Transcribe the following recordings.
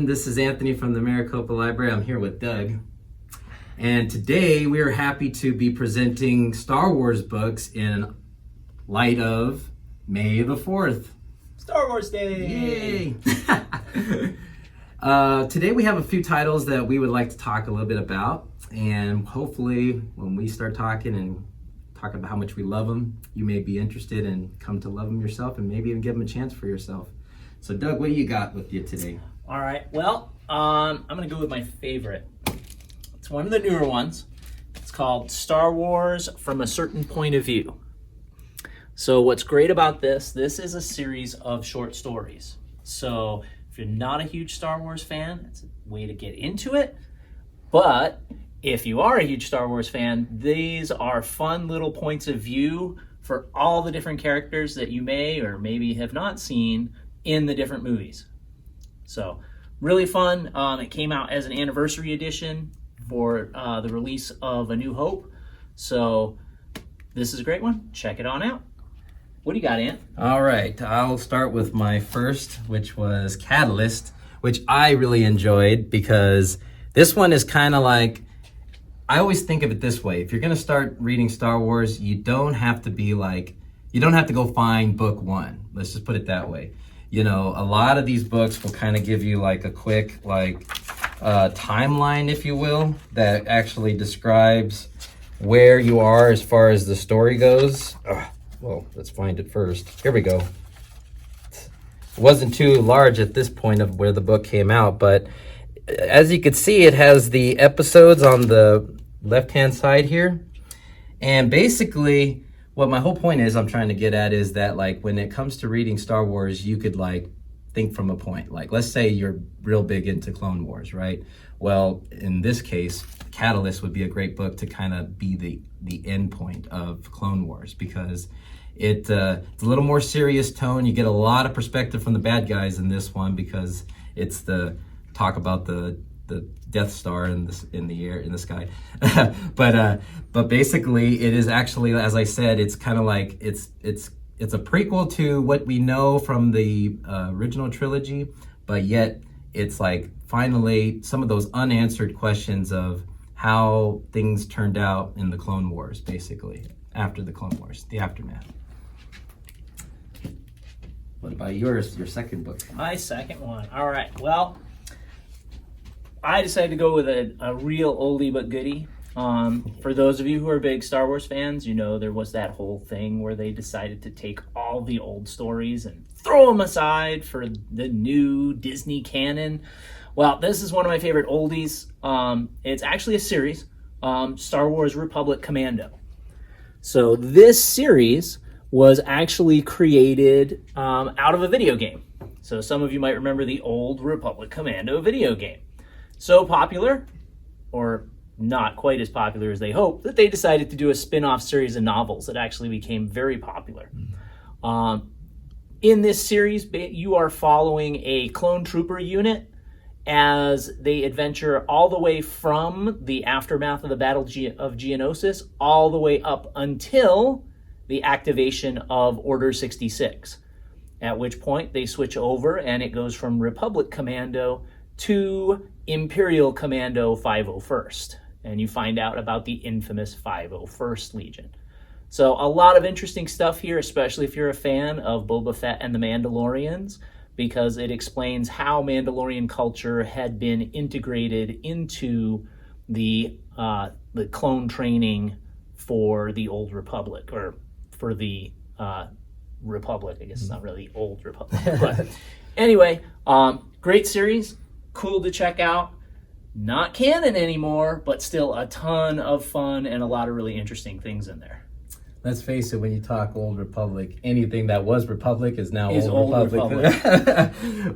This is Anthony from the Maricopa Library. I'm here with Doug. And today we are happy to be presenting Star Wars books in light of May the 4th. Star Wars Day! Yay! Today we have a few titles that we would like to talk a little bit about. And hopefully when we start talking and talk about how much we love them, you may be interested and come to love them yourself and maybe even give them a chance for yourself. So Doug, what do you got with you today? All right, well, I'm going to go with my favorite. It's one of the newer ones. It's called Star Wars From a Certain Point of View. So what's great about this is a series of short stories. So if you're not a huge Star Wars fan, it's a way to get into it. But if you are a huge Star Wars fan, these are fun little points of view for all the different characters that you may or maybe have not seen in the different movies. So really fun. It came out as an anniversary edition for the release of A New Hope. So this is a great one. Check it on out. What do you got, Ant? All right, I'll start with my first, which was Catalyst, which I really enjoyed because this one is kind of like, I always think of it this way. If you're going to start reading Star Wars, you don't have to go find book one. Let's just put it that way. You know, a lot of these books will kind of give you like a quick timeline, if you will, that actually describes where you are as far as the story goes. Well, let's find it first. Here we go. It wasn't too large at this point of where the book came out, but as you can see, it has the episodes on the left-hand side here. And basically, what my whole point is I'm trying to get at is that, like, when it comes to reading Star Wars, you could, like, think from a point. Like, let's say you're real big into Clone Wars, right? Well, in this case, Catalyst would be a great book to kind of be the end point of Clone Wars because it's a little more serious tone. You get a lot of perspective from the bad guys in this one because it's the talk about the Death Star in the sky. but basically it is actually, as I said, it's kind of like it's a prequel to what we know from the original trilogy, but yet it's like finally some of those unanswered questions of how things turned out in the Clone Wars, basically after the Clone Wars, the aftermath. What about your second book? My second one. All right, well, I decided to go with a real oldie but goodie. For those of you who are big Star Wars fans, you know there was that whole thing where they decided to take all the old stories and throw them aside for the new Disney canon. Well, this is one of my favorite oldies. It's actually a series, Star Wars Republic Commando. So this series was actually created out of a video game. So some of you might remember the old Republic Commando video game. So popular, or not quite as popular as they hoped, that they decided to do a spin-off series of novels that actually became very popular. In this series, you are following a clone trooper unit as they adventure all the way from the aftermath of the Battle of Geonosis all the way up until the activation of Order 66, at which point they switch over and it goes from Republic Commando to Imperial Commando 501st, and you find out about the infamous 501st Legion. So a lot of interesting stuff here, especially if you're a fan of Boba Fett and the Mandalorians, because it explains how Mandalorian culture had been integrated into the clone training for the Old Republic, or for the Republic. I guess it's not really the Old Republic. But anyway, great series. Cool to check out. Not canon anymore, but still a ton of fun and a lot of really interesting things in there. Let's face it, when you talk Old Republic, anything that was Republic is now Old Republic.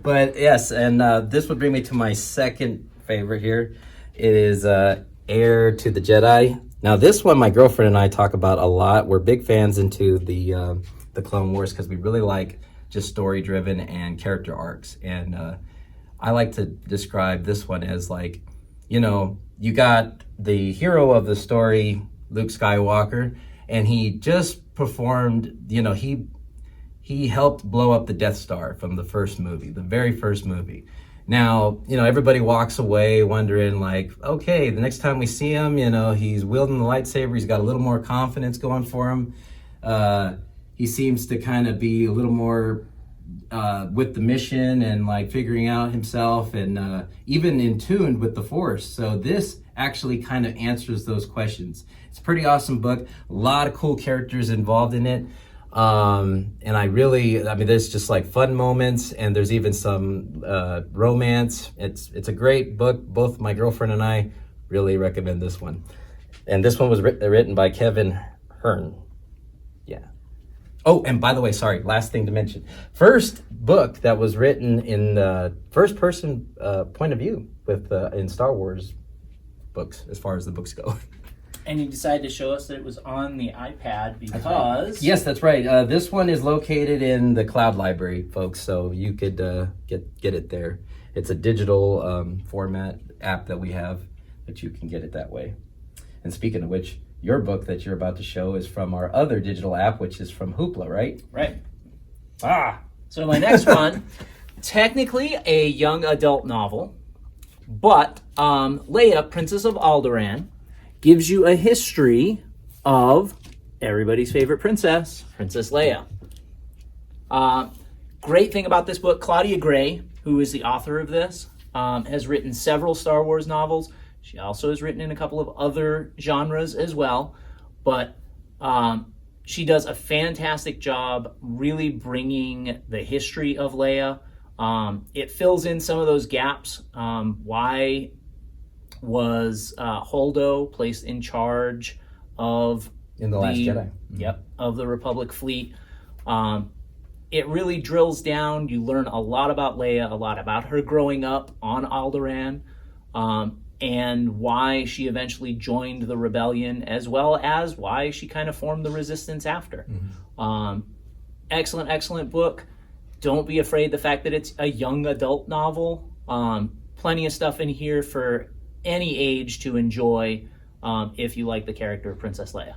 But yes, and this would bring me to my second favorite here. It is Heir to the Jedi. Now this one my girlfriend and I talk about a lot. We're big fans into the Clone Wars because we really like just story-driven and character arcs. And I like to describe this one as like, you know, you got the hero of the story, Luke Skywalker, and he just performed, you know, he helped blow up the Death Star from the first movie, the very first movie. Now, everybody walks away wondering, like, okay, the next time we see him, he's wielding the lightsaber. He's got a little more confidence going for him. He seems to kind of be a little more with the mission and like figuring out himself and even in tune with the Force. So this actually kind of answers those questions. It's a pretty awesome book. A lot of cool characters involved in it. And there's just like fun moments, and there's even some romance. It's a great book. Both my girlfriend and I really recommend this one. And this one was written by Kevin Hearn. Yeah. Oh, and by the way, sorry, last thing to mention. First book that was written in the first person point of view in Star Wars books, as far as the books go. And you decided to show us that it was on the iPad because... Yes, that's right. This one is located in the Cloud Library, folks, so you could get it there. It's a digital format app that we have that you can get it that way. And speaking of which, your book that you're about to show is from our other digital app, which is from Hoopla, right? Right. So my next one, technically a young adult novel, but Leia, Princess of Alderaan, gives you a history of everybody's favorite princess, Princess Leia. Great thing about this book, Claudia Gray, who is the author of this, has written several Star Wars novels. She also has written in a couple of other genres as well, but she does a fantastic job really bringing the history of Leia. It fills in some of those gaps. Why was Holdo placed in charge of in the Last Jedi? Yep, of the Republic fleet. It really drills down. You learn a lot about Leia, a lot about her growing up on Alderaan, and why she eventually joined the rebellion, as well as why she kind of formed the resistance after. Excellent book. Don't be afraid the fact that it's a young adult novel. Plenty of stuff in here for any age to enjoy if you like the character of Princess Leia.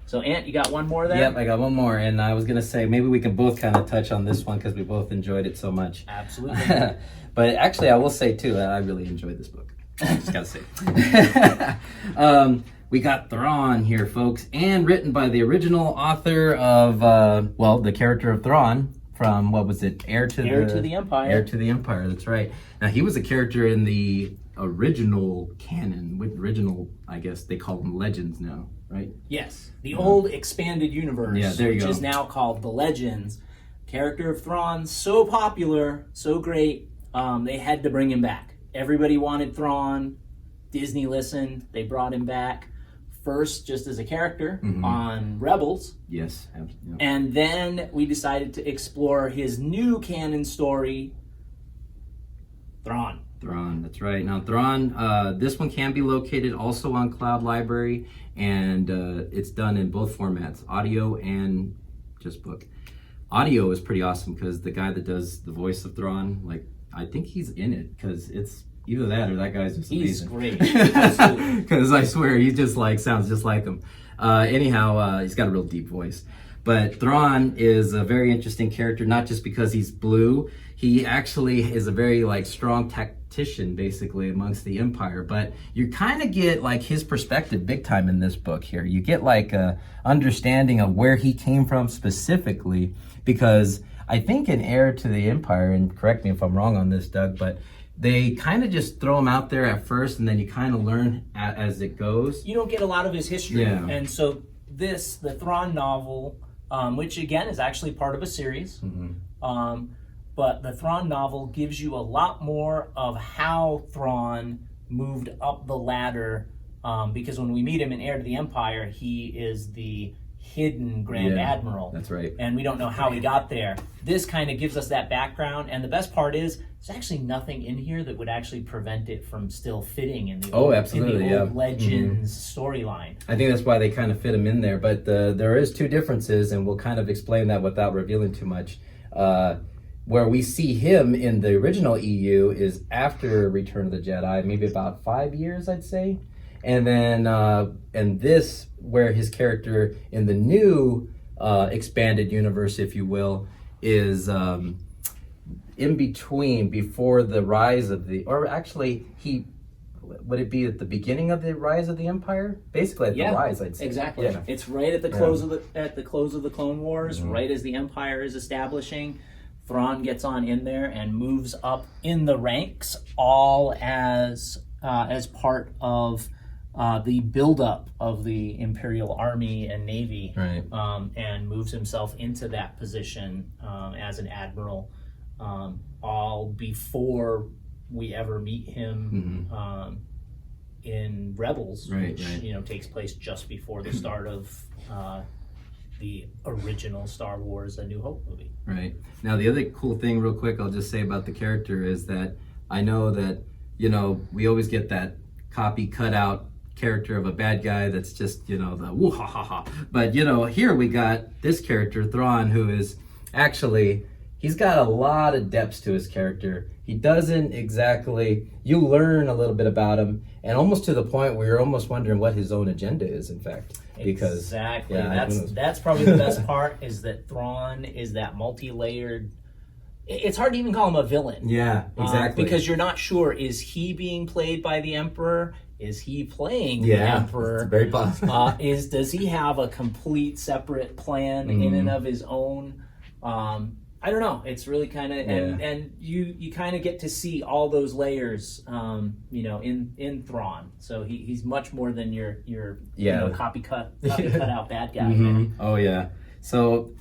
So, Ant, you got one more there? Yep, I got one more, and I was going to say maybe we can both kind of touch on this one because we both enjoyed it so much. Absolutely. But actually, I will say, too, that I really enjoyed this book. I just got to say. We got Thrawn here, folks, and written by the original author of, the character of Thrawn from, what was it? Heir to the Empire. Heir to the Empire, that's right. Now, he was a character in the original canon, I guess they call them Legends now, right? Yes, the old expanded universe, which is now called the Legends. Character of Thrawn, so popular, so great, they had to bring him back. Everybody wanted Thrawn. Disney listened. They brought him back. First, just as a character on Rebels. Yes. And then we decided to explore his new canon story, Thrawn. Thrawn, that's right. Now, Thrawn, this one can be located also on Cloud Library, and it's done in both formats, audio and just book. Audio is pretty awesome because the guy that does the voice of Thrawn, I think he's in it because it's either that or that guy's just amazing. He's great. Because I swear he just sounds just like him. He's got a real deep voice. But Thrawn is a very interesting character, not just because he's blue. He actually is a very strong tactician, basically, amongst the Empire. But you kind of get his perspective big time in this book here. You get a understanding of where he came from specifically, because I think in Heir to the Empire, and correct me if I'm wrong on this, Doug, but they kind of just throw him out there at first, and then you kind of learn as it goes. You don't get a lot of his history. Yeah. And so the Thrawn novel, which again is actually part of a series, but the Thrawn novel gives you a lot more of how Thrawn moved up the ladder, because when we meet him in Heir to the Empire, he is the hidden Grand Admiral. That's right. And we don't know how he got there. This kind of gives us that background, and the best part is there's actually nothing in here that would actually prevent it from still fitting in the old Legends storyline. I think that's why they kind of fit him in there, but there is two differences, and we'll kind of explain that without revealing too much. Where we see him in the original EU is after Return of the Jedi, maybe about 5 years, I'd say. And then, and this, where his character in the new expanded universe, if you will, is in between, before the rise of the, or actually would it be at the beginning of the rise of the Empire? Basically at the rise, I'd say. Exactly. Yeah. It's right at the close of the Clone Wars, right as the Empire is establishing. Thrawn gets on in there and moves up in the ranks, all as part of the buildup of the Imperial Army and Navy, Right. And moves himself into that position as an admiral, all before we ever meet him in Rebels, Right, which right. Takes place just before the start of the original Star Wars: A New Hope movie. Right. Now, the other cool thing, real quick, I'll just say about the character is that I know that, we always get that copy cut out character of a bad guy that's just, the woo ha ha ha. But, here we got this character, Thrawn, who is actually, he's got a lot of depths to his character. He doesn't exactly, you learn a little bit about him, and almost to the point where you're almost wondering what his own agenda is, in fact. Because, exactly. yeah, that's probably the best part, is that Thrawn is that multi-layered. It's hard to even call him a villain. Yeah, exactly. Because you're not sure, is he being played by the Emperor? Is he playing the yeah, Emperor? it's very possible. Does he have a complete separate plan in and of his own? I don't know. It's really kind of, and you kind of get to see all those layers, in Thrawn. So he's much more than your copy cut out bad guy. Mm-hmm. Oh yeah. So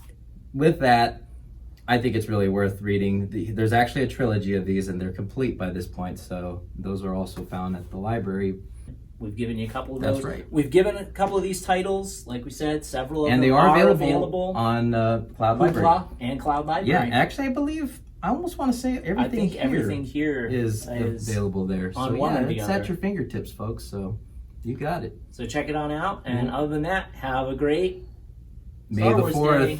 with that, I think it's really worth reading. There's actually a trilogy of these, and they're complete by this point. So those are also found at the library. We've given you a couple of That's those. right. We've given a couple of these titles, like we said, several of and them they are available on Cloud Library. Hoopla and Cloud Library. Yeah, actually, I believe, I almost want to say everything here is available there. On so one or the it's other. at your fingertips, folks. So you got it. So check it on out. And other than that, have a great May Star the Wars 4th. Day.